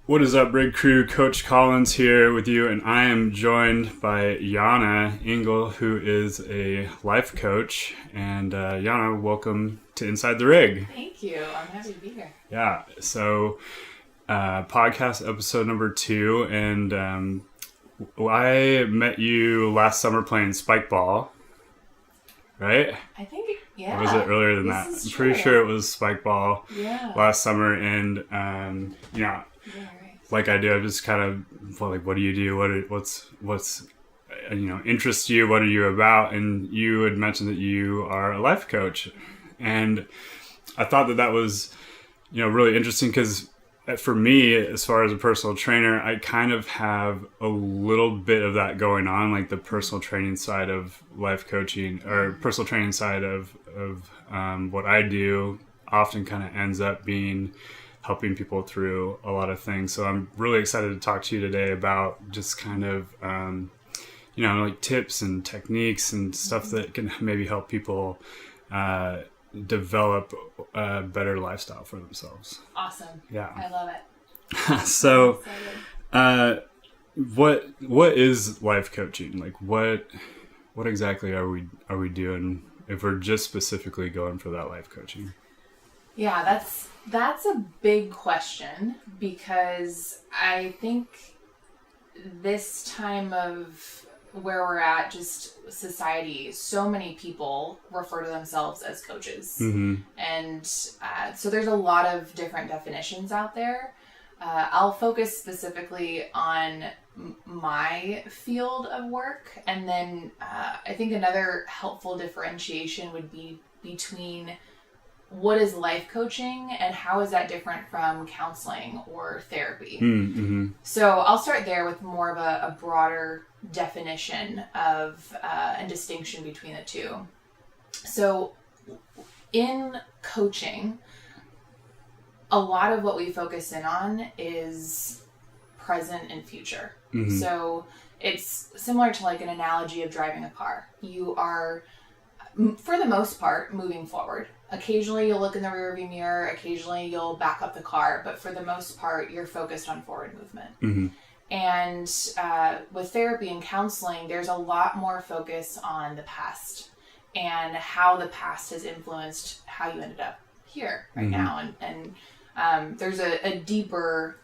What is up, Rig Crew? Coach Collins here with you, and I am joined by Yana Engel, who is a life coach. And Yana, welcome to Inside the Rig. Thank you. I'm happy to be here. Yeah, so podcast episode number 2, and I met you last summer playing spike ball, right? I think, yeah. Or was it earlier than that? I'm pretty sure it was spike ball last summer, and Yeah, right. like I do, I just kind of like, what do you do? What's interests you? What are you about? And you had mentioned that you are a life coach, and I thought that was, really interesting because for me, as far as a personal trainer, I kind of have a little bit of that going on, like the personal training side of life coaching or personal training side of what I do often kind of ends up being helping people through a lot of things. So I'm really excited to talk to you today about just kind of, like tips and techniques and stuff that can maybe help people develop a better lifestyle for themselves. Awesome. Yeah. I love it. So, what is life coaching? Like what exactly are we doing if we're just specifically going for that life coaching? Yeah, that's a big question, because I think this time of where we're at, just society, so many people refer to themselves as coaches. Mm-hmm. And so there's a lot of different definitions out there. I'll focus specifically on my field of work. And then I think another helpful differentiation would be between what is life coaching and how is that different from counseling or therapy. Mm-hmm. So I'll start there with more of a broader definition of and distinction between the two. So in coaching, a lot of what we focus in on is present and future. Mm-hmm. So it's similar to like an analogy of driving a car. You are, for the most part, moving forward. Occasionally you'll look in the rearview mirror, occasionally you'll back up the car, but for the most part, you're focused on forward movement. Mm-hmm. And with therapy and counseling, there's a lot more focus on the past and how the past has influenced how you ended up here right Mm-hmm. now. And there's a deeper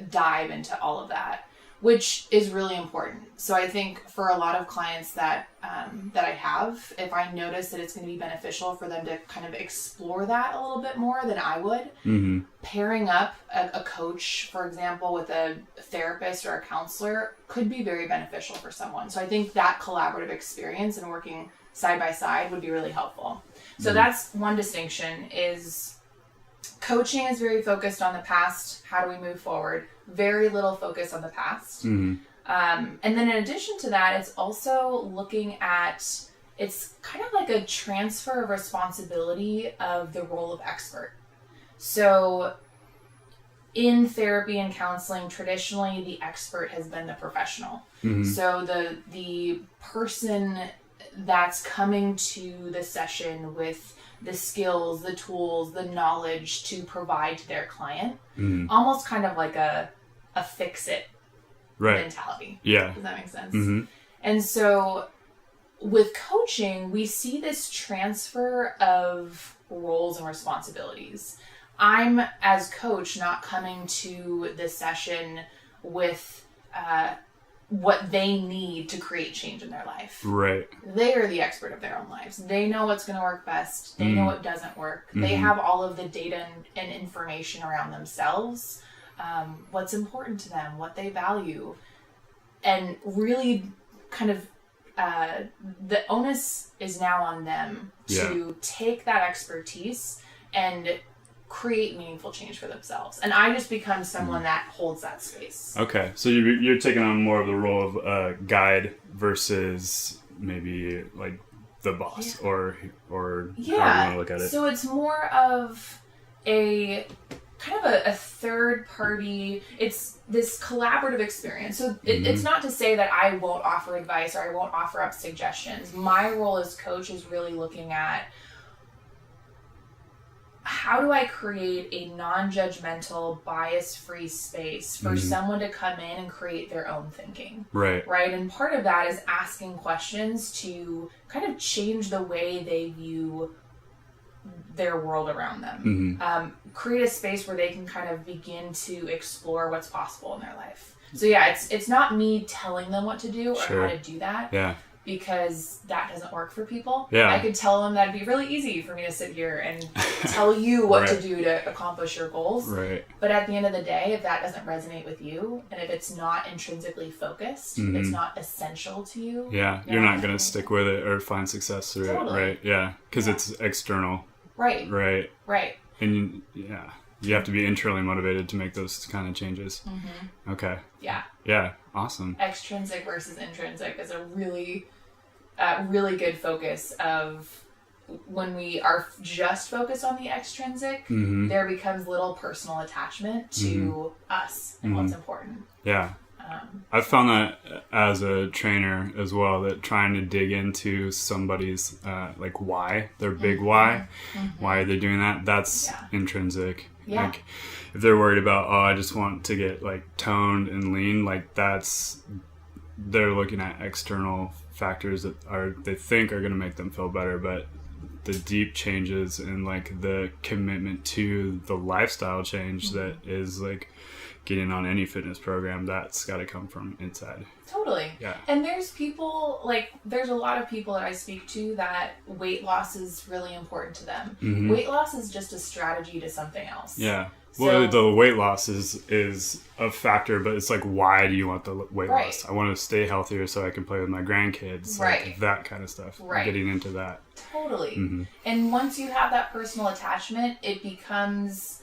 dive into all of that, which is really important. So I think for a lot of clients that I have, if I notice that it's going to be beneficial for them to kind of explore that a little bit more than I would, Mm-hmm. pairing up a coach, for example, with a therapist or a counselor could be very beneficial for someone. So I think that collaborative experience and working side by side would be really helpful. So that's one distinction, is coaching is very focused on the past. How do we move forward? Very little focus on the past. Mm-hmm. And then in addition to that, it's also looking at, it's kind of like a transfer of responsibility of the role of expert. So in therapy and counseling, traditionally the expert has been the professional. Mm-hmm. So the person that's coming to the session with the skills, the tools, the knowledge to provide to their client, Mm-hmm. almost kind of like a fix-it mentality. Yeah. Does that make sense? Mm-hmm. And so with coaching, we see this transfer of roles and responsibilities. I'm, as coach, not coming to the session with what they need to create change in their life. Right. They are the expert of their own lives. They know what's going to work best. They know what doesn't work. Mm-hmm. They have all of the data and information around themselves, what's important to them, what they value, and really kind of the onus is now on them to take that expertise and create meaningful change for themselves. And I just become someone that holds that space. Okay, so you're taking on more of the role of guide versus maybe like the boss or however you want to look at it. So it's more of a kind of a third party, it's this collaborative experience. So it's not to say that I won't offer advice or I won't offer up suggestions. My role as coach is really looking at how do I create a non-judgmental, bias-free space for someone to come in and create their own thinking? Right. Right? And part of that is asking questions to kind of change the way they view their world around them. Create a space where they can kind of begin to explore what's possible in their life. So yeah, it's not me telling them what to do or how to do that. Yeah. Because that doesn't work for people. Yeah. I could tell them that'd be really easy for me to sit here and tell you what to do to accomplish your goals. Right. But at the end of the day, if that doesn't resonate with you, and if it's not intrinsically focused, if it's not essential to you. Yeah, you're not going to stick with it or find success through it, right? Yeah, because it's external. Right. Right. Right. And you have to be internally motivated to make those kind of changes. Okay. Yeah. Yeah, awesome. Extrinsic versus intrinsic is a really good focus of when we are just focused on the extrinsic, there becomes little personal attachment to us and what's important. Yeah. I've found that as a trainer as well, that trying to dig into somebody's like why, their big why are they doing that, that's intrinsic. Yeah. Like if they're worried about, I just want to get like toned and lean, like they're looking at external factors that they think are going to make them feel better, but the deep changes and like the commitment to the lifestyle change that is like getting on any fitness program, that's got to come from inside. Totally. Yeah. And there's a lot of people that I speak to that weight loss is really important to them. Weight loss is just a strategy to something else. Yeah. Well, the weight loss is a factor, but it's like, why do you want the weight loss? I want to stay healthier so I can play with my grandkids. Like that kind of stuff. Right. Getting into that. Totally. And once you have that personal attachment, it becomes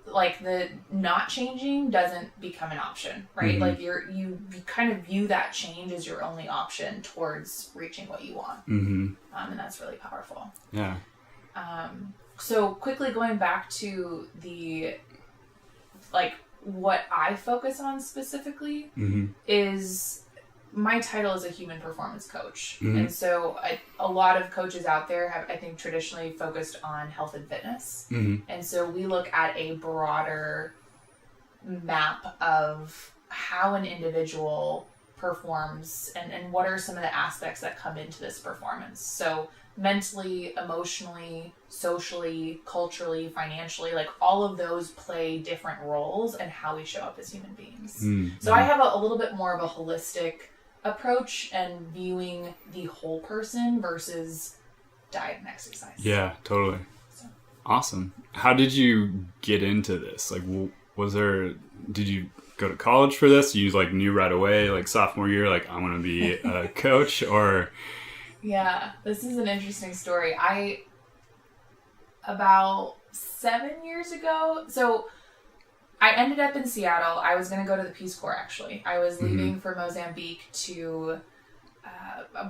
like the not changing doesn't become an option, right? Like you kind of view that change as your only option towards reaching what you want. And that's really powerful. Yeah. So quickly going back to the, like, what I focus on specifically is my title is a human performance coach. And so a lot of coaches out there have, I think, traditionally focused on health and fitness. And so we look at a broader map of how an individual performs and what are some of the aspects that come into this performance. So mentally, emotionally, socially, culturally, financially, like all of those play different roles in how we show up as human beings. So I have a little bit more of a holistic approach and viewing the whole person versus diet and exercise. Yeah, totally. So. Awesome. How did you get into this? Like, did you go to college for this? You like knew right away, like sophomore year, like I want to be a coach, or... Yeah, this is an interesting story. About 7 years ago, so I ended up in Seattle. I was going to go to the Peace Corps, actually. I was leaving for Mozambique to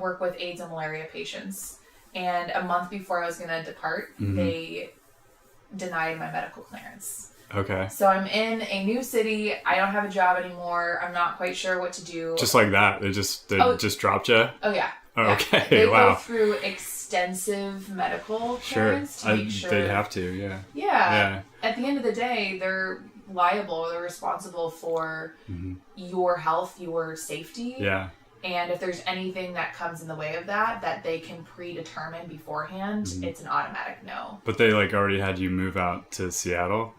work with AIDS and malaria patients. And a month before I was going to depart, they denied my medical clearance. Okay. So I'm in a new city. I don't have a job anymore. I'm not quite sure what to do. Just like that? They just dropped you? Oh, yeah. Oh, yeah. okay. They wow. go through extensive medical clearance to make sure. They'd have to, yeah. Yeah. At the end of the day, they're liable. They're responsible for your health, your safety. Yeah. And if there's anything that comes in the way of that they can predetermine beforehand, it's an automatic no. But they like already had you move out to Seattle?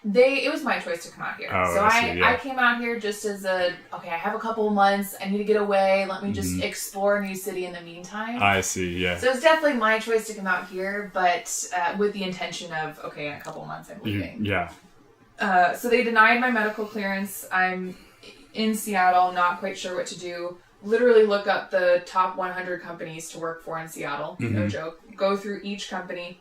It was my choice to come out here. Oh, so I came out here just as I have a couple of months. I need to get away. Let me just explore a new city in the meantime. I see, yeah. So it's definitely my choice to come out here, but with the intention of, in a couple of months I'm leaving. Yeah. So they denied my medical clearance. I'm in Seattle, not quite sure what to do. Literally look up the top 100 companies to work for in Seattle. No joke. Go through each company.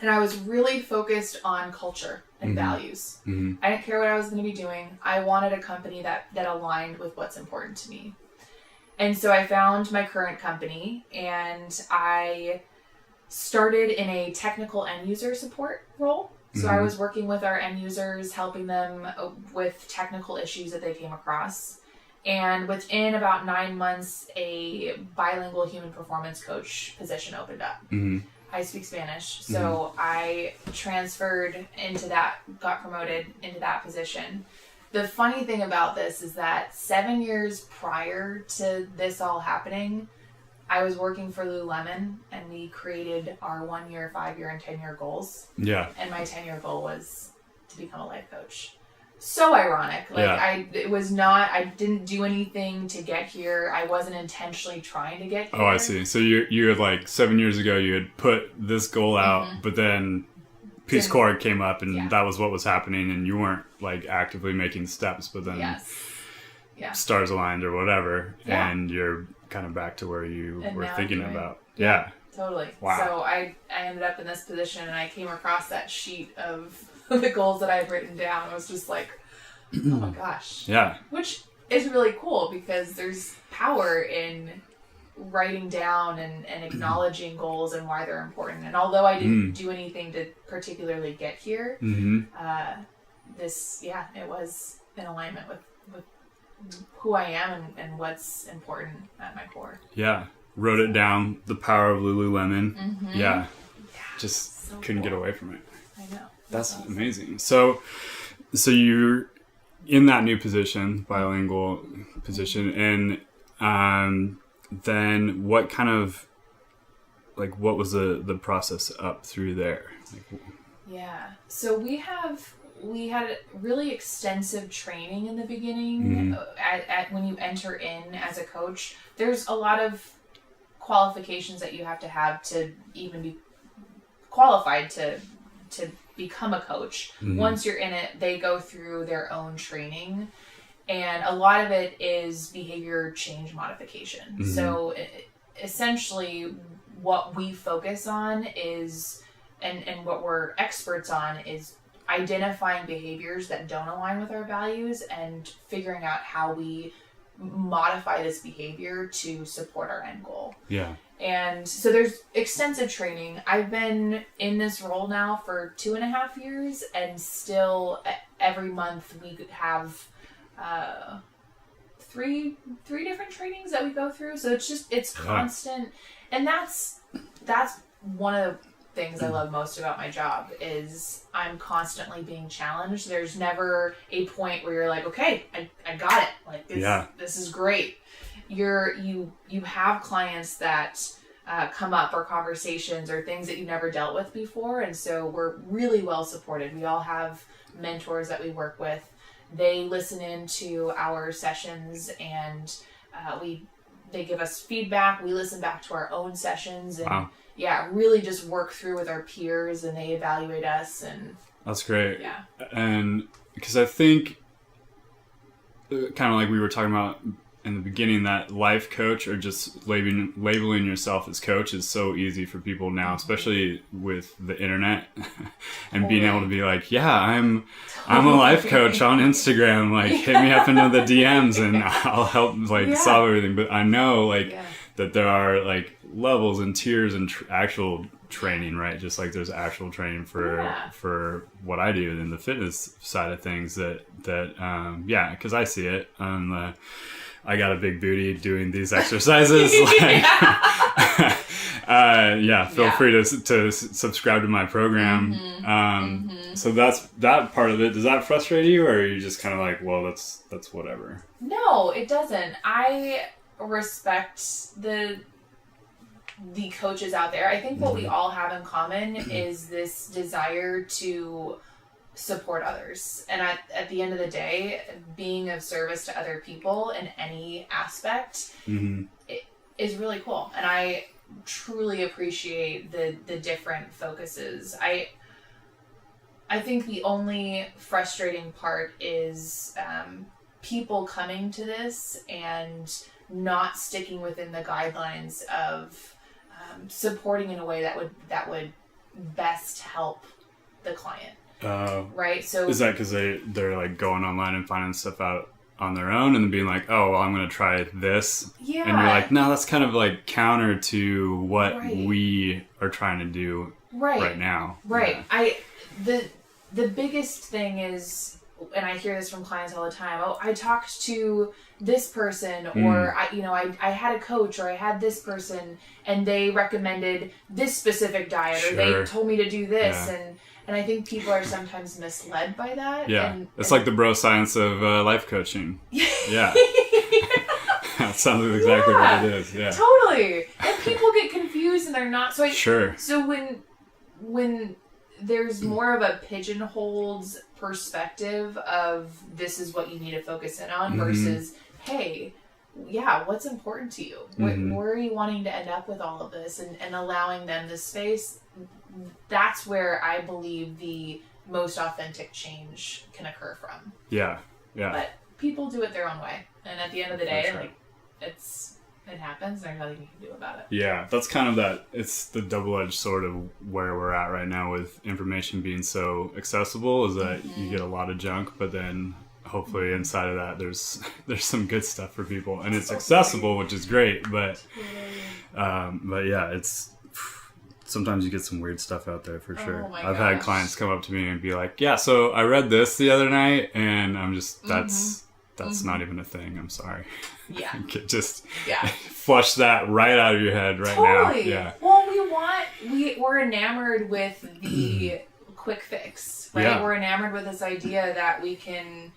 And I was really focused on culture and values. I didn't care what I was going to be doing. I wanted a company that aligned with what's important to me. And so I found my current company, and I started in a technical end user support role. So I was working with our end users, helping them with technical issues that they came across. And within about 9 months, a bilingual human performance coach position opened up. I speak Spanish. So I transferred into that, got promoted into that position. The funny thing about this is that 7 years prior to this all happening, I was working for Lululemon, and we created our 1 year, 5 year, and 10-year goals. Yeah. And my 10-year goal was to become a life coach. So ironic. Like, I didn't do anything to get here. I wasn't intentionally trying to get here. Oh, I see. So you had like 7 years ago, you had put this goal out, but then Peace Corps came up, and that was what was happening, and you weren't like actively making steps, but then stars aligned or whatever, and you're kind of back to where you were thinking about. Yeah. Totally. Wow. So I ended up in this position, and I came across that sheet of the goals that I had written down. I was just like, oh my gosh. Yeah. Which is really cool, because there's power in writing down and acknowledging goals and why they're important. And although I didn't do anything to particularly get here, it was in alignment with who I am and what's important at my core. Yeah. Wrote it down, the power of Lululemon. Yeah. Just so couldn't get away from it. I know. That's awesome. Amazing. So you're in that new position, bilingual position, and then what kind of, like, what was the process up through there? Yeah. So we had really extensive training in the beginning. At when you enter in as a coach, there's a lot of qualifications that you have to even be qualified to become a coach. Once you're in it, they go through their own training, and a lot of it is behavior change modification. So essentially what we focus on is, and what we're experts on, is identifying behaviors that don't align with our values and figuring out how we modify this behavior to support our end goal. Yeah. And so there's extensive training. I've been in this role now for 2.5 years, and still every month we have three different trainings that we go through. So it's constant. And that's one of the things I love most about my job, is I'm constantly being challenged. There's never a point where you're like, okay, I got it. Like, this is great. You have clients that come up, or conversations, or things that you never dealt with before, and so we're really well supported. We all have mentors that we work with. They listen into our sessions, and they give us feedback. We listen back to our own sessions, and really just work through with our peers, and they evaluate us. And that's great. Yeah. And because I think, kind of like we were talking about in the beginning, that life coach, or just labeling yourself as coach, is so easy for people now, especially with the internet and being able to be like, I'm a life coach on Instagram, like hit me up into the DMs and I'll help solve everything. But I know that there are like levels and tiers and actual training, right? Just like there's actual training for what I do in the fitness side of things, that because I see it on the, I got a big booty doing these exercises. Feel free to subscribe to my program. So that part of it. Does that frustrate you, or are you just kind of like, well, that's whatever? No, it doesn't. I respect the coaches out there. I think what we all have in common is this desire to support others, and at the end of the day, being of service to other people in any aspect it is really cool, and I truly appreciate the different focuses. I think the only frustrating part is people coming to this and not sticking within the guidelines of supporting in a way that would best help the client. Right. So is that because they're like going online and finding stuff out on their own and then being like, oh, well, I'm going to try this. Yeah. And you're like, no, that's kind of like counter to what we are trying to do right now. Right. Yeah. The biggest thing is and I hear this from clients all the time, oh, I talked to this person, or I had a coach, or I had this person and they recommended this specific diet, or they told me to do this. And I think people are sometimes misled by that. Yeah. It's like the bro science of life coaching. Yeah. That sounds exactly what it is. Yeah. Totally. And people get confused and they're not. So So when there's more of a pigeonholed perspective of this is what you need to focus in on versus, hey, what's important to you? Where are you wanting to end up with all of this? And allowing them the space, that's where I believe the most authentic change can occur from. Yeah. But people do it their own way. And at the end of the day, it happens. There's nothing you can do about it. Yeah, that's kind of it's the double-edged sword of where we're at right now with information being so accessible, is that you get a lot of junk, but then hopefully inside of that there's some good stuff for people, and it's accessible, which is great, but yeah, it's sometimes you get some weird stuff out there for sure. I've had clients come up to me and be like, yeah, so I read this the other night, and I'm just that's not even a thing. I'm sorry. Yeah. Just flush that right out of your head now. Yeah. Well, we're enamored with the quick fix, right? Yeah. We're enamored with this idea that we can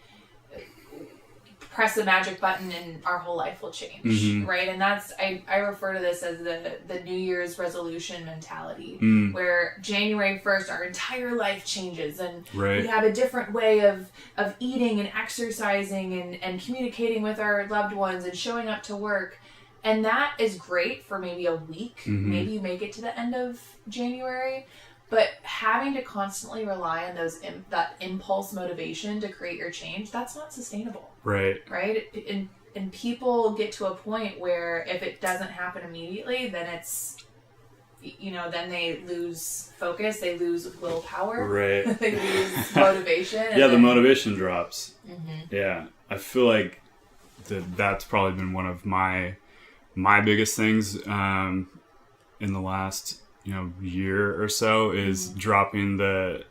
press a magic button and our whole life will change, right? And that's, I refer to this as the New Year's resolution mentality, where January 1st, our entire life changes, and we have a different way of eating and exercising and communicating with our loved ones and showing up to work. And that is great for maybe a week. Maybe you make it to the end of January. But having to constantly rely on that impulse motivation to create your change, that's not sustainable. Right? And people get to a point where if it doesn't happen immediately, then it's, then they lose focus, they lose willpower. Right. They lose motivation. The motivation drops. Yeah. I feel like that's probably been one of my biggest things in the last year or so, is dropping the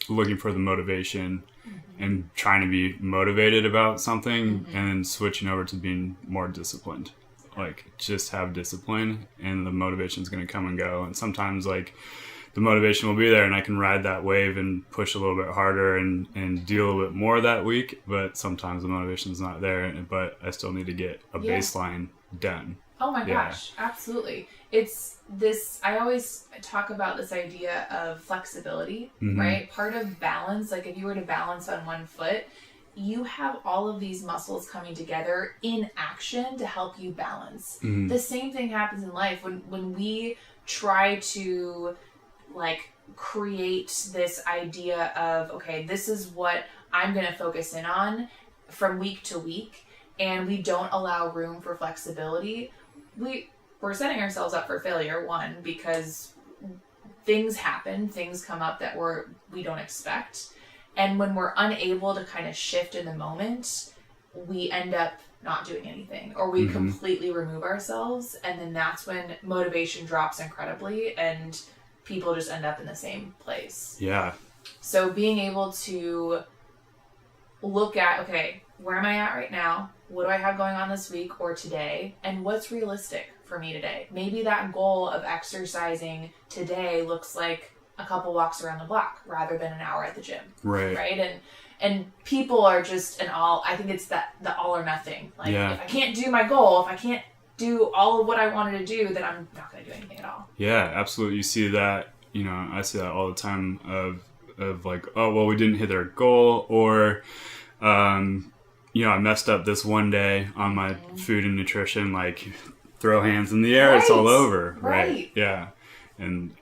looking for the motivation and trying to be motivated about something, and switching over to being more disciplined. Like, just have discipline, and the motivation is going to come and go. And sometimes, like, the motivation will be there, and I can ride that wave and push a little bit harder and do a little bit more that week. But sometimes the motivation is not there, but I still need to get a baseline done. Oh my gosh, absolutely. It's this, I always talk about this idea of flexibility, right? Part of balance, like if you were to balance on one foot, you have all of these muscles coming together in action to help you balance. The same thing happens in life when we try to create this idea of, okay, this is what I'm going to focus in on from week to week, and we don't allow room for flexibility. We're setting ourselves up for failure, one, because things happen, things come up that we don't expect. And when we're unable to kind of shift in the moment, we end up not doing anything, or we completely remove ourselves. And then that's when motivation drops incredibly and people just end up in the same place. Yeah. So being able to look at, okay, where am I at right now? What do I have going on this week or today? And what's realistic for me today? Maybe that goal of exercising today looks like a couple walks around the block rather than an hour at the gym. Right? And people are just I think it's the all or nothing. Like, if I can't do my goal, if I can't do all of what I wanted to do, then I'm not going to do anything at all. Yeah, absolutely. You see that, I see that all the time of like, oh, well, we didn't hit our goal, or, I messed up this one day on my food and nutrition, like, throw hands in the air, it's all over. Right. Yeah. And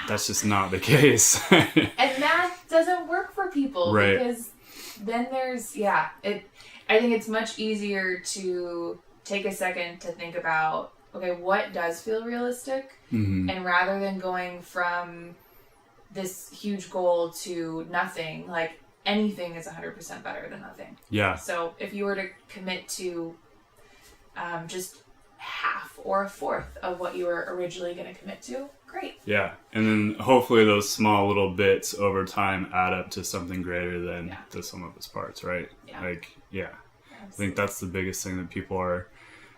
that's just not the case. And that doesn't work for people, because then there's, I think it's much easier to take a second to think about, okay, what does feel realistic? And rather than going from this huge goal to nothing, like, anything is 100% better than nothing. Yeah. So if you were to commit to just half or a fourth of what you were originally going to commit to, great. Yeah. And then hopefully those small little bits over time add up to something greater than the sum of its parts, right? Yeah. Like, yeah. Absolutely. I think that's the biggest thing that people are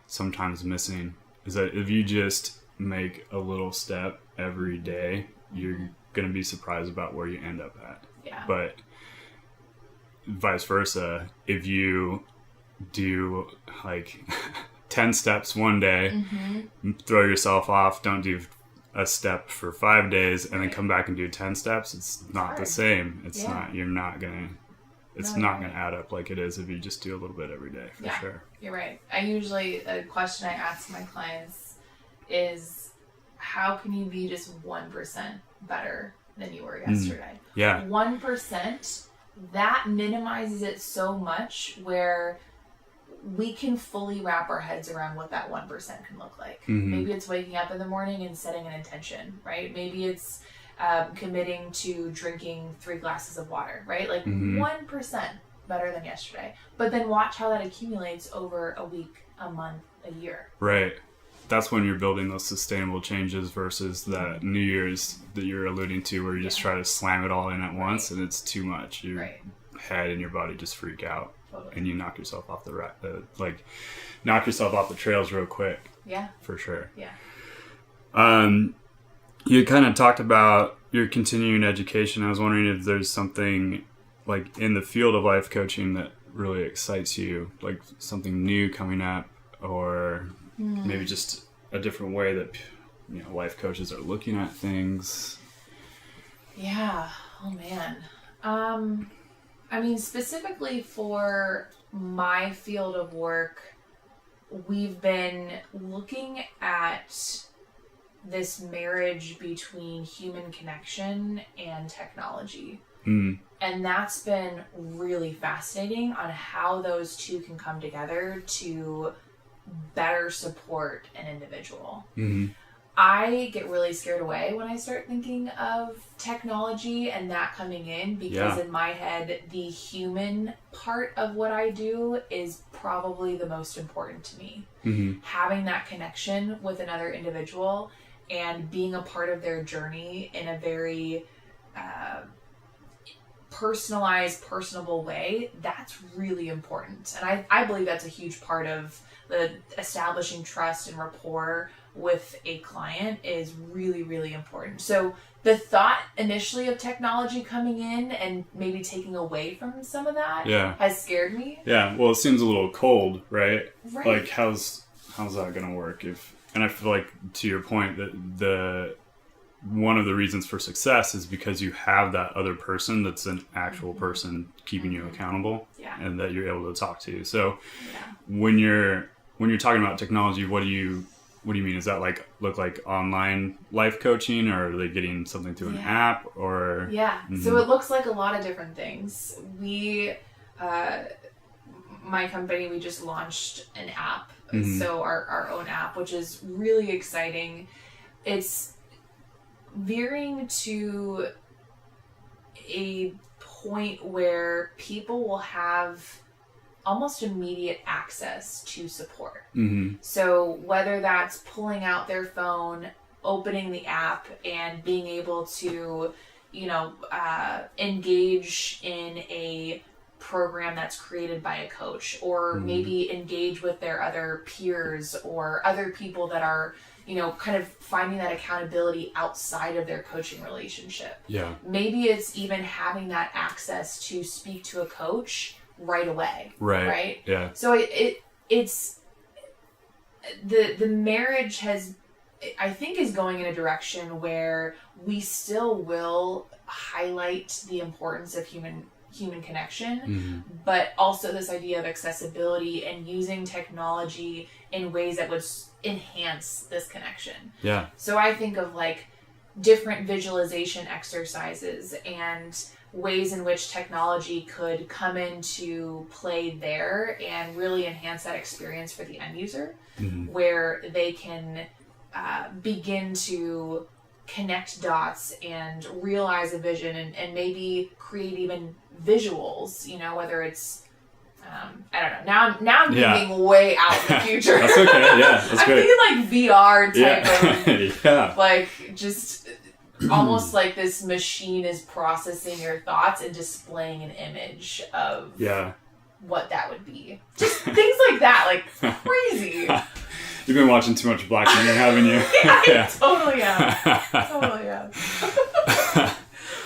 sometimes missing, is that if you just make a little step every day, you're going to be surprised about where you end up at. Yeah. But vice versa, if you do like 10 steps one day, throw yourself off, don't do a step for 5 days, and then come back and do 10 steps, it's not the same. It's not, you're not going to, it's not going to add up like it is if you just do a little bit every day, for sure. You're right. A question I ask my clients is, how can you be just 1% better than you were yesterday? Yeah. 1%, that minimizes it so much where we can fully wrap our heads around what that 1% can look like. Maybe it's waking up in the morning and setting an intention, right? Maybe it's committing to drinking 3 glasses of water, right? Like 1% better than yesterday. But then watch how that accumulates over a week, a month, a year. Right. That's when you're building those sustainable changes versus that New Year's that you're alluding to, where you just try to slam it all in at once and it's too much. Your head and your body just freak out. Totally. And you knock yourself off knock yourself off the trails real quick. Yeah. For sure. Yeah. You kind of talked about your continuing education. I was wondering if there's something like in the field of life coaching that really excites you, like something new coming up, or maybe just a different way that life coaches are looking at things. Yeah. Oh man. I mean, specifically for my field of work, we've been looking at this marriage between human connection and technology. And that's been really fascinating on how those two can come together to better support an individual. I get really scared away when I start thinking of technology and that coming in, because in my head, the human part of what I do is probably the most important to me. Having that connection with another individual and being a part of their journey in a very personalized, personable way, that's really important. And I believe that's a huge part of the establishing trust and rapport with a client is really, really important. So the thought initially of technology coming in and maybe taking away from some of that has scared me. Yeah, well, it seems a little cold, right? Like, how's that going to work? And I feel like, to your point, that one of the reasons for success is because you have that other person that's an actual person keeping you accountable and that you're able to talk to. So when you're talking about technology, what do you mean? Is that look like online life coaching, or are they getting something through an app, or? So it looks like a lot of different things. My company, we just launched an app. So our own app, which is really exciting. It's veering to a point where people will have almost immediate access to support. So whether that's pulling out their phone, opening the app, and being able to, engage in a program that's created by a coach, or maybe engage with their other peers or other people that are, kind of finding that accountability outside of their coaching relationship. Maybe it's even having that access to speak to a coach right away. Right. Yeah. So it's the marriage I think is going in a direction where we still will highlight the importance of human connection, but also this idea of accessibility and using technology in ways that would enhance this connection. So I think of different visualization exercises and ways in which technology could come into play there and really enhance that experience for the end user, where they can begin to connect dots and realize a vision and maybe create even visuals, whether it's I don't know. Now I'm thinking way out in the future. That's okay. Yeah, that's I'm great. thinking like VR type of, yeah. like just almost like this machine is processing your thoughts and displaying an image of what that would be. Just things like that, like crazy. You've been watching too much Black Mirror, haven't you? I totally am. Totally am.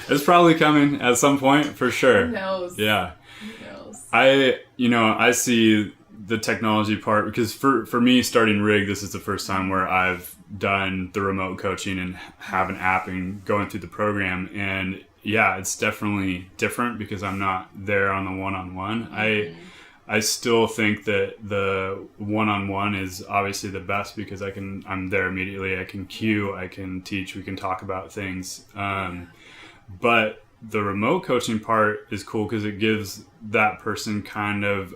It's probably coming at some point, for sure. Who knows? Yeah. Who knows? I see the technology part, because for me, starting Rig, this is the first time where I've done the remote coaching and have an app and going through the program. And yeah, it's definitely different because I'm not there on the one-on-one. Mm-hmm. I still think that the one-on-one is obviously the best because I'm there immediately. I can cue, I can teach, we can talk about things. But the remote coaching part is cool because it gives that person kind of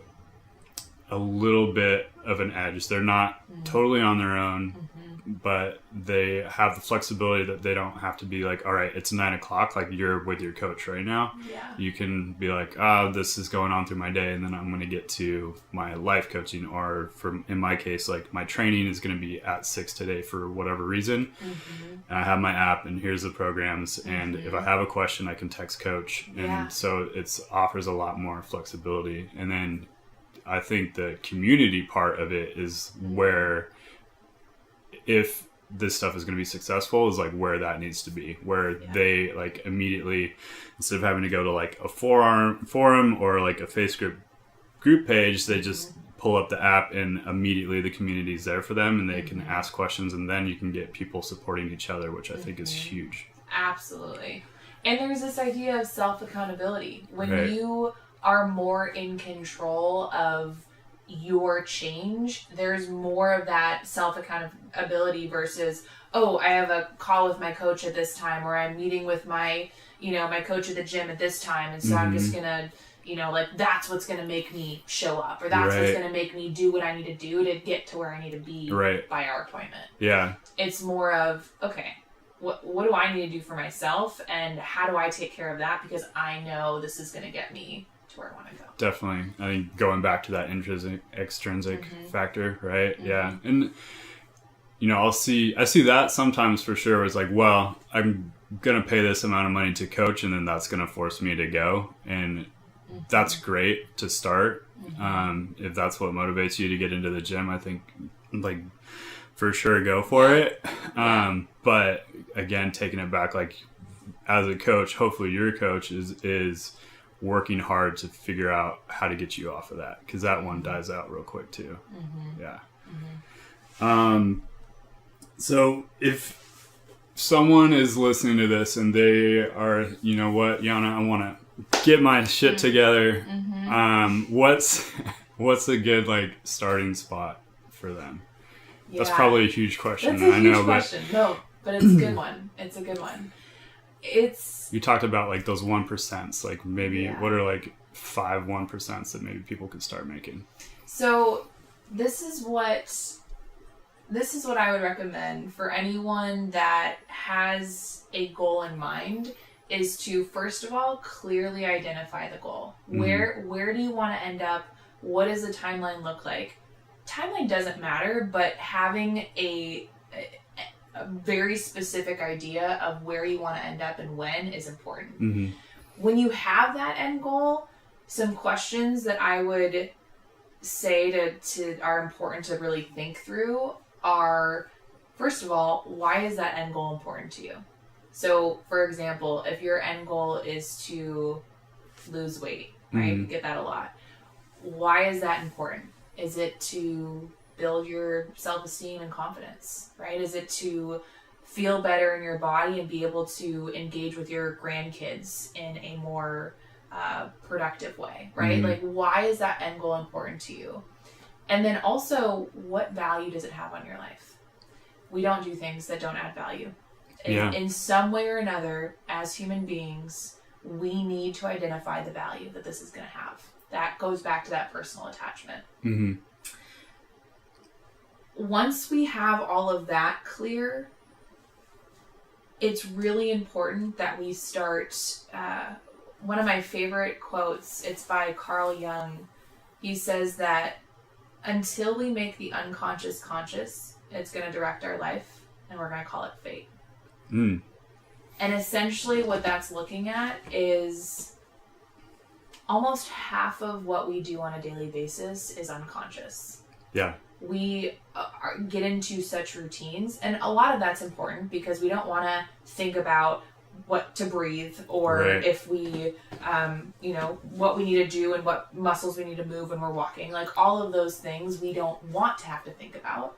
a little bit of an edge. They're not totally on their own, but they have the flexibility that they don't have to be like, all right, it's 9:00, like you're with your coach right now. Yeah. You can be like, this is going on through my day, and then I'm going to get to my life coaching, or in my case, like my training is going to be at 6 today for whatever reason. And I have my app, and here's the programs, and if I have a question, I can text coach. And so it offers a lot more flexibility. And then I think the community part of it is where, if this stuff is going to be successful, is like where that needs to be, where they like immediately, instead of having to go to like a forum or like a Facebook group page, they just pull up the app and immediately the community is there for them, and they can ask questions, and then you can get people supporting each other, which I think is huge. Absolutely. And there's this idea of self-accountability. When you are more in control of your change, there's more of that self-accountability versus, I have a call with my coach at this time, or I'm meeting with my coach at the gym at this time, and so I'm just gonna, that's what's gonna make me show up, or that's what's gonna make me do what I need to do to get to where I need to be by our appointment. Yeah. It's more of, okay, what do I need to do for myself, and how do I take care of that, because I know this is gonna get me to where I want to go. Definitely. I think going back to that extrinsic factor, right? Yeah. And I see that sometimes for sure. It's like, well, I'm going to pay this amount of money to coach, and then that's going to force me to go. And that's great to start. If that's what motivates you to get into the gym, I think like for sure go for it. But again, taking it back, like as a coach, hopefully your coach is working hard to figure out how to get you off of that, because that one dies out real quick too. So if someone is listening to this and they are, you know what, Yana, I want to get my shit together. What's a good like starting spot for them? That's probably a huge question. That's a huge question. No, but it's a good one. It's a good one. You talked about like those 1%, like maybe what are like 5 1% that maybe people could start making? So this is what I would recommend for anyone that has a goal in mind, is to first of all clearly identify the goal. Where do you want to end up? What does the timeline look like? Timeline doesn't matter, but having a very specific idea of where you want to end up and when is important. When you have that end goal, some questions that I would say to are important to really think through are, first of all, why is that end goal important to you? So, for example, if your end goal is to lose weight, right? You get that a lot. Why is that important? Is it to build your self-esteem and confidence, right? Is it to feel better in your body and be able to engage with your grandkids in a more productive way, right? Like, why is that end goal important to you? And then also, what value does it have on your life? We don't do things that don't add value. In some way or another, as human beings, we need to identify the value that this is going to have. That goes back to that personal attachment. Once we have all of that clear, it's really important that we start, one of my favorite quotes, it's by Carl Jung, he says that until we make the unconscious conscious, it's going to direct our life, and we're going to call it fate. And essentially what that's looking at is almost half of what we do on a daily basis is unconscious. Yeah. We get into such routines, and a lot of that's important because we don't want to think about what to breathe or if we, what we need to do and what muscles we need to move when we're walking. Like all of those things we don't want to have to think about.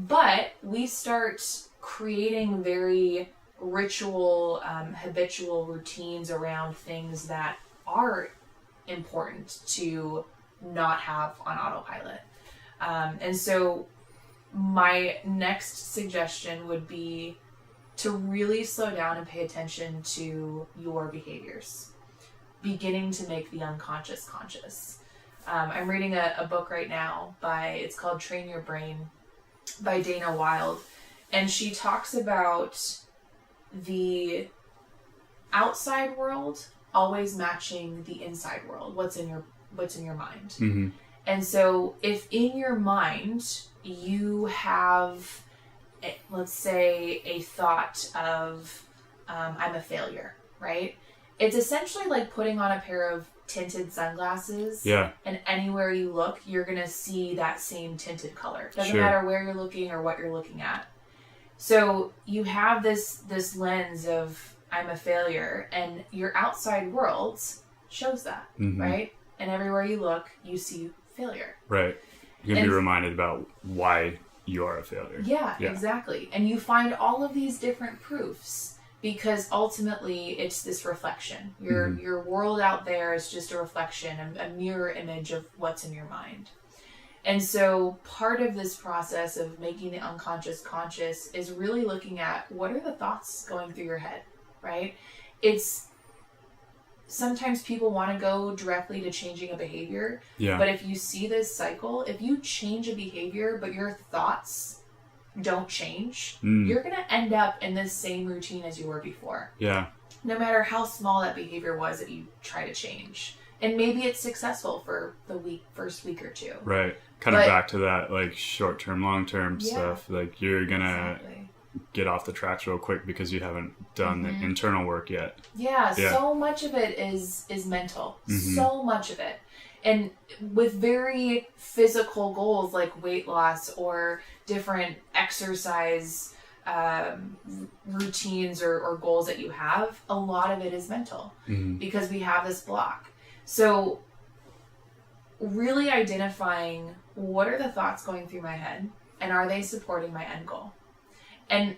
But we start creating very ritual, habitual routines around things that are important to not have on autopilot. And so my next suggestion would be to really slow down and pay attention to your behaviors, beginning to make the unconscious conscious. I'm reading a book right now it's called Train Your Brain by Dana Wilde. And she talks about the outside world always matching the inside world, what's in your mind. And so if in your mind you have, let's say, a thought of, I'm a failure, right? It's essentially like putting on a pair of tinted sunglasses. Yeah. And anywhere you look, you're going to see that same tinted color. Doesn't matter where you're looking or what you're looking at. So you have this lens of, I'm a failure, and your outside world shows that, right? And everywhere you look, you see failure. Right. You're going to be reminded about why you are a failure. Yeah, exactly. And you find all of these different proofs because ultimately it's this reflection. Your world out there is just a reflection, a mirror image of what's in your mind. And so part of this process of making the unconscious conscious is really looking at what are the thoughts going through your head, right? It's sometimes people want to go directly to changing a behavior. Yeah. But if you see this cycle, if you change a behavior, but your thoughts don't change, you're going to end up in this same routine as you were before. Yeah. No matter how small that behavior was that you try to change. And maybe it's successful for the first week or two. Right. Kind of back to that, like, short-term, long-term stuff. Like, you're going to get off the tracks real quick because you haven't done the internal work yet. Yeah, so much of it is mental. So much of it. And with very physical goals like weight loss or different exercise routines or goals that you have, a lot of it is mental because we have this block. So really identifying what are the thoughts going through my head and are they supporting my end goal? And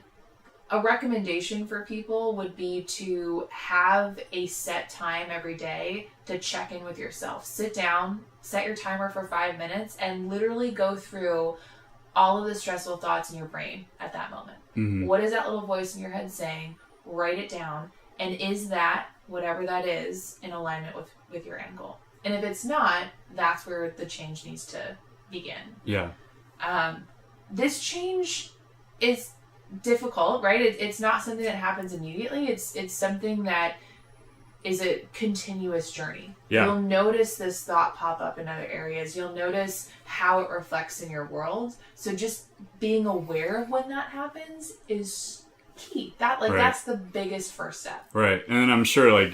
a recommendation for people would be to have a set time every day to check in with yourself. Sit down, set your timer for 5 minutes, and literally go through all of the stressful thoughts in your brain at that moment. What is that little voice in your head saying? Write it down. And is that, whatever that is, in alignment with your end goal? And if it's not, that's where the change needs to begin. Yeah. This change is difficult, right? It's not something that happens immediately. It's something that is a continuous journey. Yeah. You'll notice this thought pop up in other areas. You'll notice how it reflects in your world. So just being aware of when that happens is key. That's the biggest first step. Right. And then I'm sure like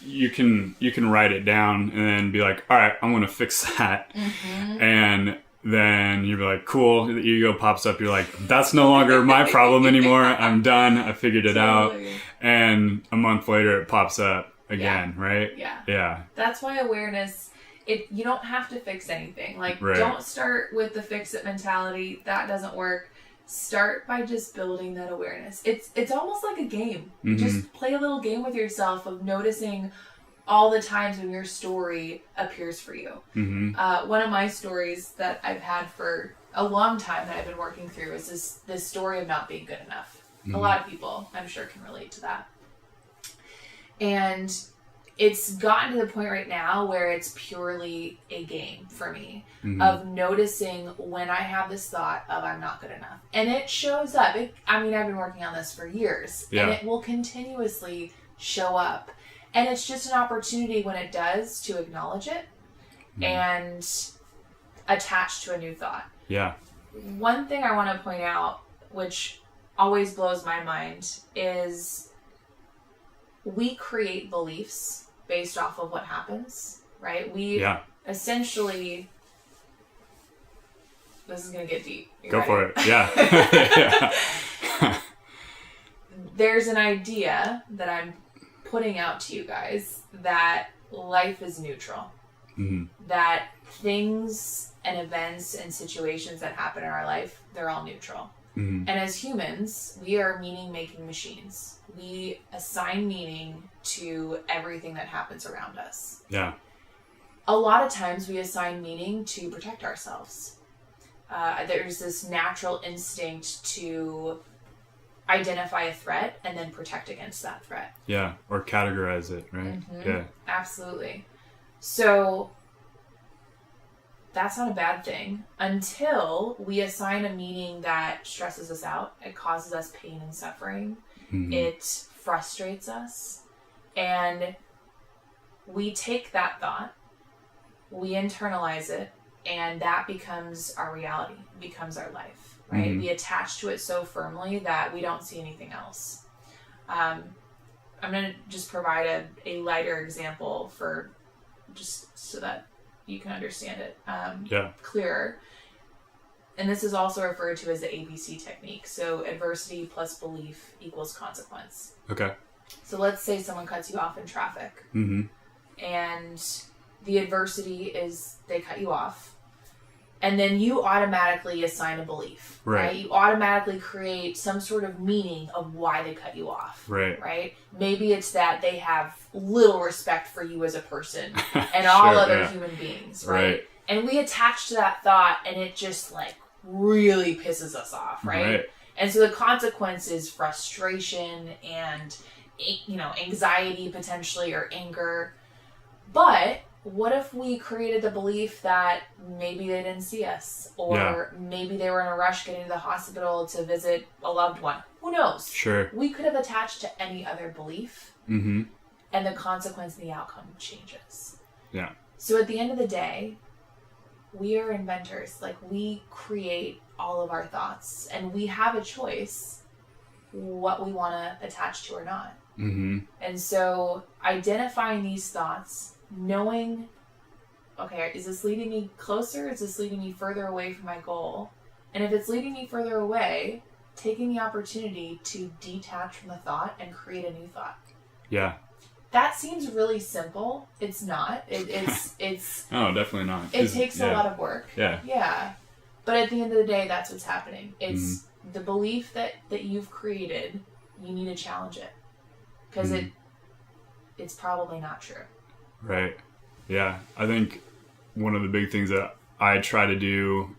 you can write it down and then be like, all right, I'm going to fix that. And then you're like, cool, the ego pops up. You're like, that's no longer my problem anymore. I'm done. I figured it out. And a month later it pops up again, right? Yeah. Yeah. That's why awareness, you don't have to fix anything. Like, don't start with the fix it mentality. That doesn't work. Start by just building that awareness. It's almost like a game. Just play a little game with yourself of noticing all the times when your story appears for you. One of my stories that I've had for a long time that I've been working through is this story of not being good enough. A lot of people, I'm sure, can relate to that. And it's gotten to the point right now where it's purely a game for me of noticing when I have this thought of I'm not good enough. And it shows up. I've been working on this for years. And it will continuously show up. And it's just an opportunity when it does to acknowledge it and attached to a new thought. Yeah. One thing I want to point out, which always blows my mind, is we create beliefs based off of what happens, right? We essentially... This is going to get deep. Go for it. Yeah. There's an idea that I'm putting out to you guys that life is neutral. Mm-hmm. That things and events and situations that happen in our life, they're all neutral. Mm-hmm. And as humans, we are meaning-making machines. We assign meaning to everything that happens around us. Yeah. A lot of times we assign meaning to protect ourselves. There's this natural instinct to identify a threat and then protect against that threat. Yeah, or categorize it, right? Mm-hmm. Yeah. Absolutely. So that's not a bad thing until we assign a meaning that stresses us out. It causes us pain and suffering. Mm-hmm. It frustrates us. And we take that thought, we internalize it, and that becomes our reality, becomes our life, right? Mm-hmm. We attach to it so firmly that we don't see anything else. I'm going to just provide a lighter example for just so that you can understand it clearer. And this is also referred to as the ABC technique. So adversity plus belief equals consequence. Okay. So let's say someone cuts you off in traffic. Mm-hmm. And the adversity is they cut you off. And then you automatically assign a belief, right? You automatically create some sort of meaning of why they cut you off, right? Maybe it's that they have little respect for you as a person and all other human beings, right? And we attach to that thought, and it just like really pisses us off, right? And so the consequence is frustration and, anxiety potentially, or anger. But what if we created the belief that maybe they didn't see us, or maybe they were in a rush getting to the hospital to visit a loved one? Who knows? Sure. We could have attached to any other belief, and the consequence and the outcome changes. Yeah. So at the end of the day, we are inventors. Like, we create all of our thoughts, and we have a choice what we want to attach to or not. Mm-hmm. And so identifying these thoughts, knowing, okay, is this leading me closer? Is this leading me further away from my goal? And if it's leading me further away, taking the opportunity to detach from the thought and create a new thought. Yeah. That seems really simple. It's not. It's no, definitely not. It takes a lot of work. Yeah. Yeah. But at the end of the day, that's what's happening. It's the belief that you've created, you need to challenge it. Because it's probably not true. Right. Yeah. I think one of the big things that I try to do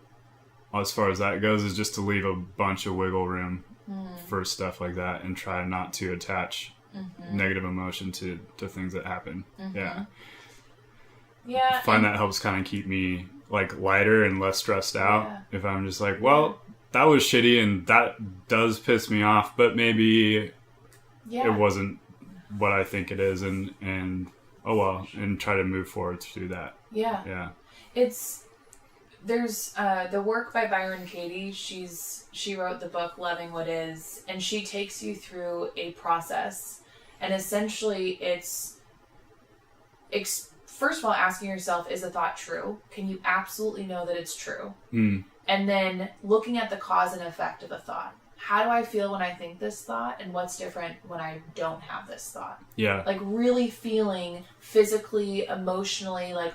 as far as that goes is just to leave a bunch of wiggle room for stuff like that, and try not to attach negative emotion to things that happen. Yeah. Yeah. I find that helps kind of keep me like lighter and less stressed out. Yeah. If I'm just like, well, that was shitty and that does piss me off, but maybe it wasn't what I think it is, and oh well, and try to move forward through that. Yeah. Yeah. There's the work by Byron Katie. She wrote the book Loving What Is, and she takes you through a process, and essentially it's first of all asking yourself, is a thought true? Can you absolutely know that it's true? And then looking at the cause and effect of a thought. How do I feel when I think this thought, and what's different when I don't have this thought? Yeah. Like really feeling physically, emotionally, like,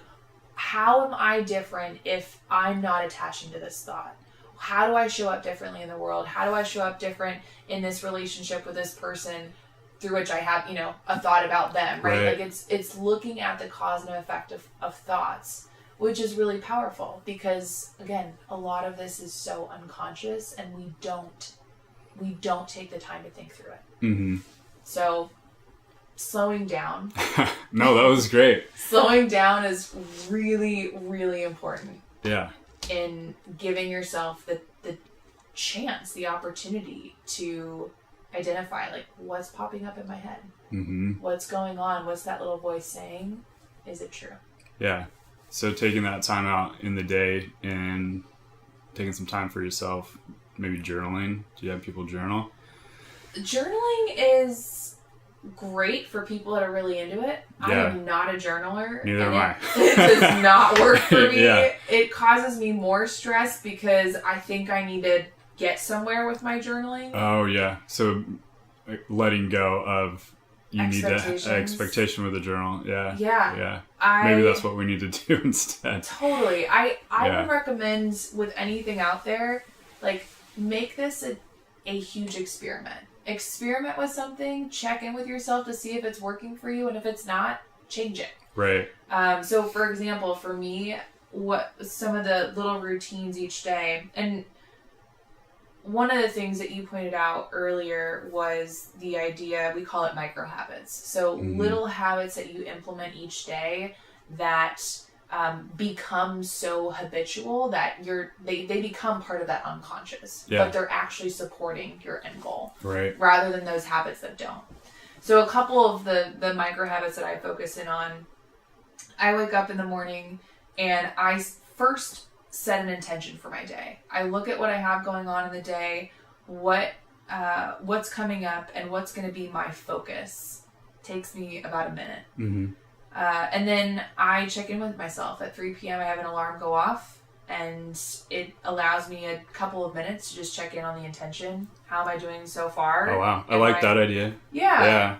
how am I different if I'm not attaching to this thought? How do I show up differently in the world? How do I show up different in this relationship with this person through which I have, a thought about them, right? Like it's looking at the cause and effect of thoughts, which is really powerful because, again, a lot of this is so unconscious, and we don't take the time to think through it. Mm-hmm. So slowing down. No, that was great. Slowing down is really, really important. Yeah. In giving yourself the chance, the opportunity to identify, like, what's popping up in my head? Mm-hmm. What's going on? What's that little voice saying? Is it true? Yeah. So taking that time out in the day and taking some time for yourself, maybe journaling. Do you have people journal? Journaling is great for people that are really into it. I am not a journaler. Neither am I. It does not work for me. Yeah. It causes me more stress because I think I need to get somewhere with my journaling. Oh, yeah. So letting go of... You need that expectation with a journal. Yeah. Yeah. Maybe that's what we need to do instead. Totally. I would recommend with anything out there, like, make this a huge experiment. Experiment with something, check in with yourself to see if it's working for you, and if it's not, change it. Right. So for example, for me, what some of the little routines each day, and one of the things that you pointed out earlier was the idea, we call it micro habits. So little habits that you implement each day that become so habitual that they become part of that unconscious, but they're actually supporting your end goal, right? Rather than those habits that don't. So a couple of the micro habits that I focus in on, I wake up in the morning and I first set an intention for my day. I look at what I have going on in the day, what's coming up, and what's going to be my focus. Takes me about a minute. And then I check in with myself. At 3 p.m. I have an alarm go off, and it allows me a couple of minutes to just check in on the intention. How am I doing so far? Oh, wow. I like that idea. Yeah.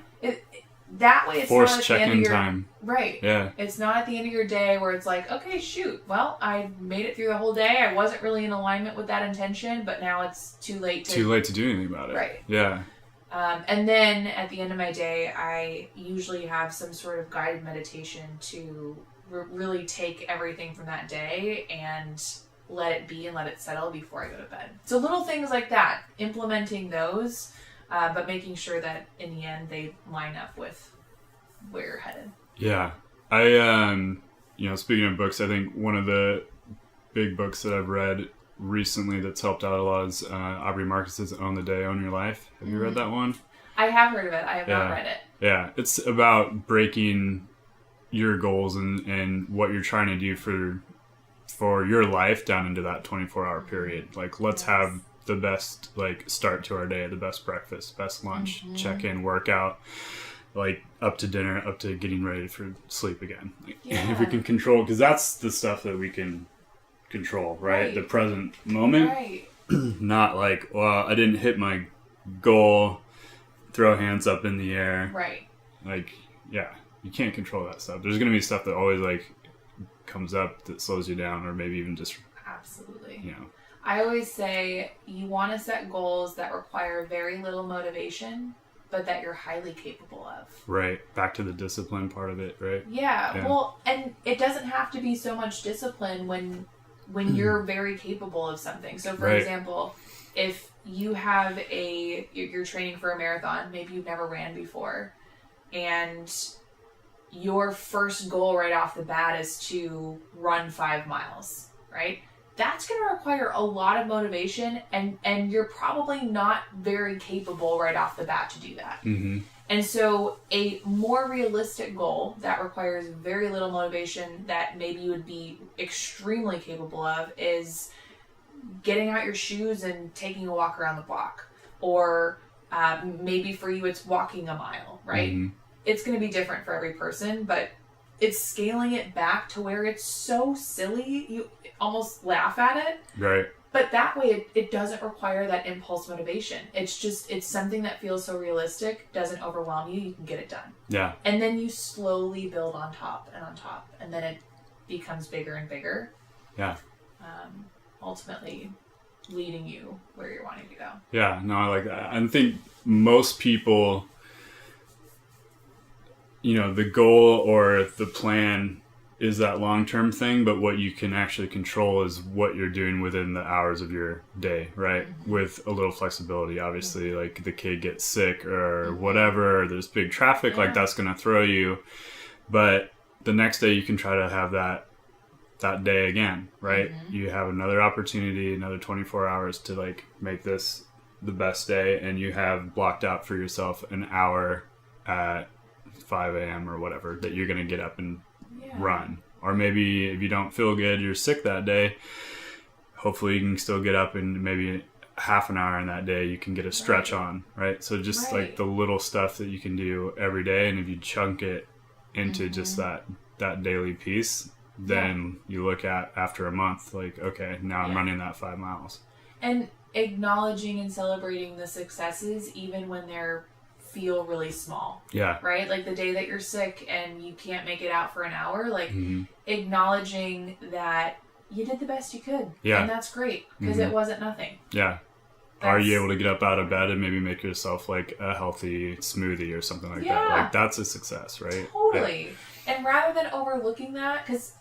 That way it's forced not at the end of your time. Right. Yeah. It's not at the end of your day where it's like, okay, shoot, well, I made it through the whole day. I wasn't really in alignment with that intention, but now it's too late to do anything about it. Right. Yeah. And then at the end of my day, I usually have some sort of guided meditation to really take everything from that day and let it be and let it settle before I go to bed. So little things like that, implementing those, but making sure that in the end they line up with where you're headed. Yeah. I, speaking of books, I think one of the big books that I've read recently that's helped out a lot is Aubrey Marcus's Own the Day, Own Your Life. Have you read that one? I have heard of it. I have not read it. Yeah. It's about breaking your goals and what you're trying to do for your life down into that 24-hour period. Like, let's have the best, start to our day, the best breakfast, best lunch, check-in, workout, up to dinner, up to getting ready for sleep again. If we can control, because that's the stuff that we can control, right? The present moment. Right. Not well, I didn't hit my goal, throw hands up in the air. Right. You can't control that stuff. There's going to be stuff that always comes up that slows you down, or maybe even just... Absolutely. I always say you want to set goals that require very little motivation, but that you're highly capable of. Right. Back to the discipline part of it, right? Yeah. Well, and it doesn't have to be so much discipline when you're very capable of something. So for example, if you have you're training for a marathon, maybe you've never ran before, and your first goal right off the bat is to run 5 miles, right? That's going to require a lot of motivation, and you're probably not very capable right off the bat to do that. Mm-hmm. And so a more realistic goal that requires very little motivation that maybe you would be extremely capable of is getting out your shoes and taking a walk around the block. Or maybe for you it's walking a mile, right? Mm-hmm. It's going to be different for every person, but it's scaling it back to where it's so silly you almost laugh at it. Right. But that way it doesn't require that impulse motivation. It's something that feels so realistic, doesn't overwhelm you can get it done. Yeah. And then you slowly build on top, and then it becomes bigger and bigger. Yeah. Ultimately leading you where you're wanting to go. Yeah, no, I like that. I think most people, the goal or the plan is that long-term thing, but what you can actually control is what you're doing within the hours of your day, right? Mm-hmm. With a little flexibility, obviously, like the kid gets sick or whatever, or there's big traffic, that's going to throw you. But the next day you can try to have that day again, right? Mm-hmm. You have another opportunity, another 24 hours to make this the best day, and you have blocked out for yourself an hour at 5 a.m. or whatever that you're going to get up and run Or maybe if you don't feel good, you're sick that day, hopefully you can still get up and maybe half an hour in that day you can get a stretch on, right? So just like the little stuff that you can do every day, and if you chunk it into just that daily piece, then you look at after a month like, okay, now I'm running that 5 miles. And acknowledging and celebrating the successes even when they're feel really small. Yeah. Right? Like the day that you're sick and you can't make it out for an hour, like acknowledging that you did the best you could. Yeah. And that's great because it wasn't nothing. Yeah. Are you able to get up out of bed and maybe make yourself like a healthy smoothie or something like that? Like that's a success, right? Totally. Yeah. And rather than overlooking that, because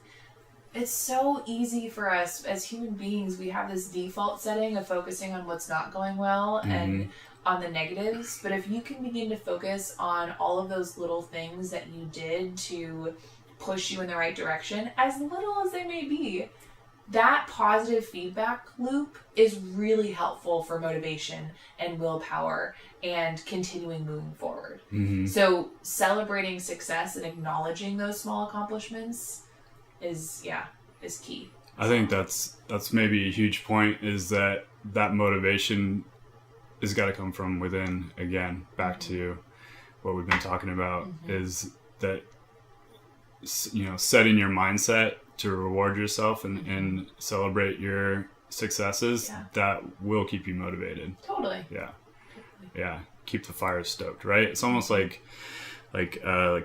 it's so easy for us as human beings, we have this default setting of focusing on what's not going well and on the negatives. But if you can begin to focus on all of those little things that you did to push you in the right direction, as little as they may be, that positive feedback loop is really helpful for motivation and willpower and continuing moving forward. So celebrating success and acknowledging those small accomplishments is key. I think that's maybe a huge point, is that motivation has got to come from within. Again, back to what we've been talking about, is that, you know, setting your mindset to reward yourself and celebrate your successes, that will keep you motivated. Totally. Yeah. Keep the fire stoked, right? It's almost like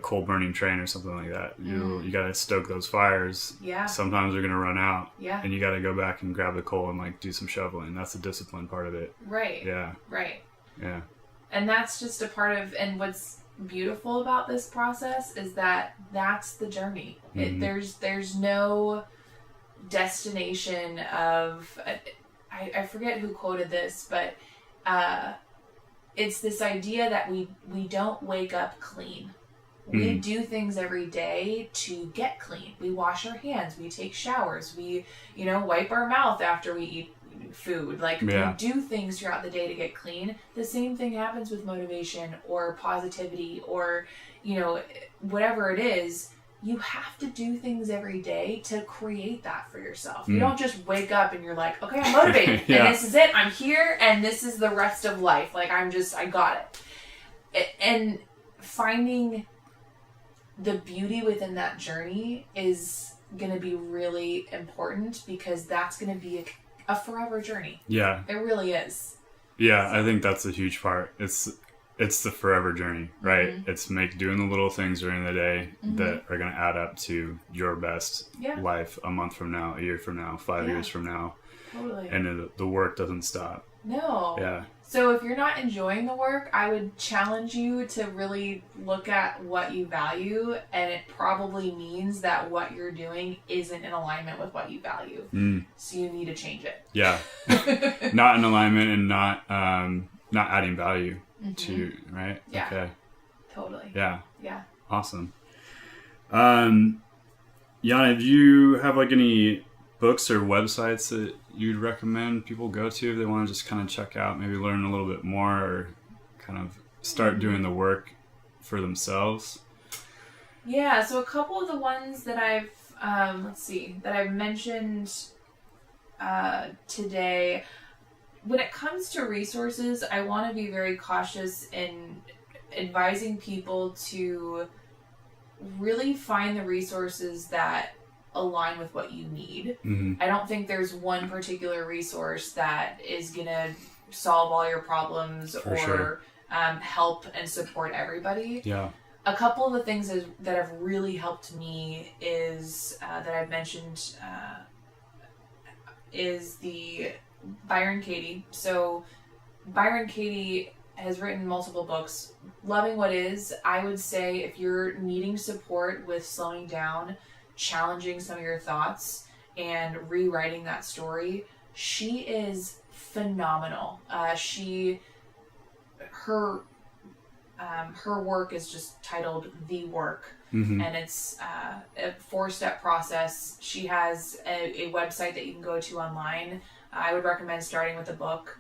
coal burning train or something like that. You gotta stoke those fires. Yeah. Sometimes they're gonna run out. Yeah. And you gotta go back and grab the coal and like do some shoveling. That's the discipline part of it. Right. Yeah. Right. Yeah. And that's just a part of, and what's beautiful about this process is that that's the journey. There's no destination of, I forget who quoted this, but it's this idea that we don't wake up clean. We do things every day to get clean. We wash our hands, we take showers, we, wipe our mouth after we eat food. Like, we do things throughout the day to get clean. The same thing happens with motivation or positivity or, whatever it is. You have to do things every day to create that for yourself. You don't just wake up and you're like, okay, I'm motivated and this is it. I'm here and this is the rest of life. Like, I got it. And finding the beauty within that journey is going to be really important, because that's going to be a forever journey. Yeah. It really is. Yeah, I think that's a huge part. It's the forever journey, right? It's doing the little things during the day that are going to add up to your best life a month from now, a year from now, 5 years from now. Totally. And the work doesn't stop. No. Yeah. So if you're not enjoying the work, I would challenge you to really look at what you value, and it probably means that what you're doing isn't in alignment with what you value. So you need to change it. Yeah. Not in alignment and not adding value to, right? Yeah. Okay. Totally. Yeah. Yeah. Awesome. Yana, do you have like any books or websites that you'd recommend people go to if they want to just kind of check out, maybe learn a little bit more, or kind of start doing the work for themselves? Yeah, so a couple of the ones that I've mentioned today. When it comes to resources, I want to be very cautious in advising people to really find the resources that align with what you need. I don't think there's one particular resource that is going to solve all your problems help and support everybody. Yeah. A couple of the things that have really helped me is that I've mentioned is the Byron Katie. So Byron Katie has written multiple books. Loving What Is, I would say if you're needing support with slowing down, challenging some of your thoughts, and rewriting that story, she is phenomenal. Her work is just titled The Work, and it's a 4-step process. She has a website that you can go to online. I would recommend starting with a book.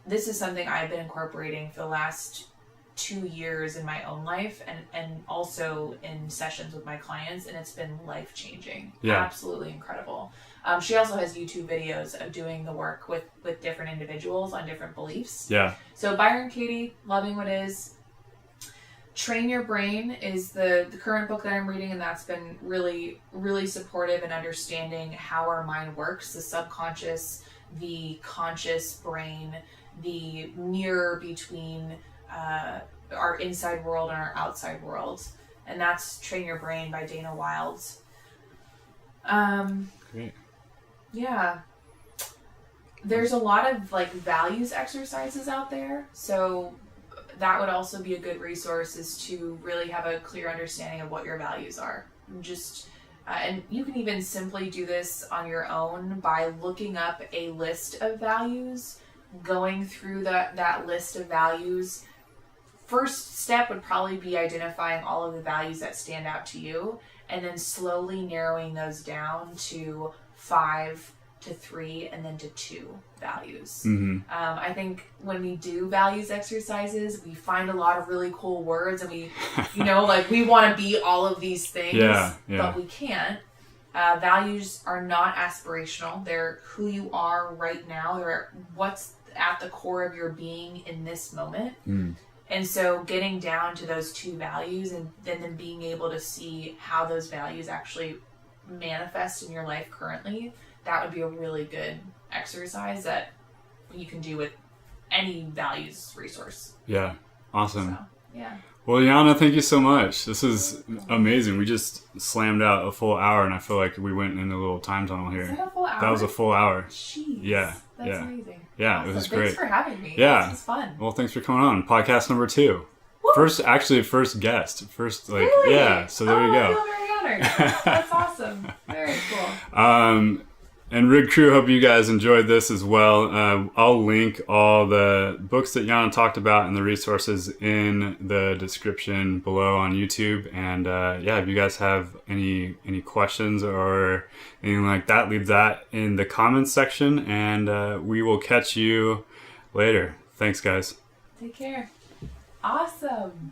This is something I've been incorporating for the last 2 years in my own life and also in sessions with my clients, and it's been life-changing. Yeah. Absolutely incredible. She also has YouTube videos of doing the work with different individuals on different beliefs. Yeah. So Byron Katie, Loving What Is. Train Your Brain is the current book that I'm reading, and that's been really, really supportive in understanding how our mind works, the subconscious, the conscious brain, the mirror between our inside world and our outside world. And that's Train Your Brain by Dana Wilde. Great. Yeah. There's a lot of like values exercises out there. So that would also be a good resource, is to really have a clear understanding of what your values are. Just and you can even simply do this on your own by looking up a list of values, going through that list of values. First step would probably be identifying all of the values that stand out to you, and then slowly narrowing those down to 5 to 3 and then to 2 values. Mm-hmm. I think when we do values exercises, we find a lot of really cool words, and we, like we want to be all of these things, but we can't. Values are not aspirational. They're who you are right now. They're what's at the core of your being in this moment. Mm. And so getting down to those 2 values and then being able to see how those values actually manifest in your life currently, that would be a really good exercise that you can do with any values resource. Yeah. Awesome. So, yeah. Well, Yana, thank you so much. This is amazing. We just slammed out a full hour, and I feel like we went in a little time tunnel here. Is that a full hour? That was a full hour. Jeez. Yeah. That's yeah. amazing. Yeah, awesome. It was great. Thanks for having me. Yeah. This was fun. Well, thanks for coming on. Podcast number 2. Woo! First guest. Really? Yeah, so there you go. I feel very honored. That's awesome. Very cool. And Rig Crew, hope you guys enjoyed this as well. I'll link all the books that Yana talked about and the resources in the description below on YouTube. And if you guys have any questions or anything like that, leave that in the comments section, and we will catch you later. Thanks, guys. Take care. Awesome.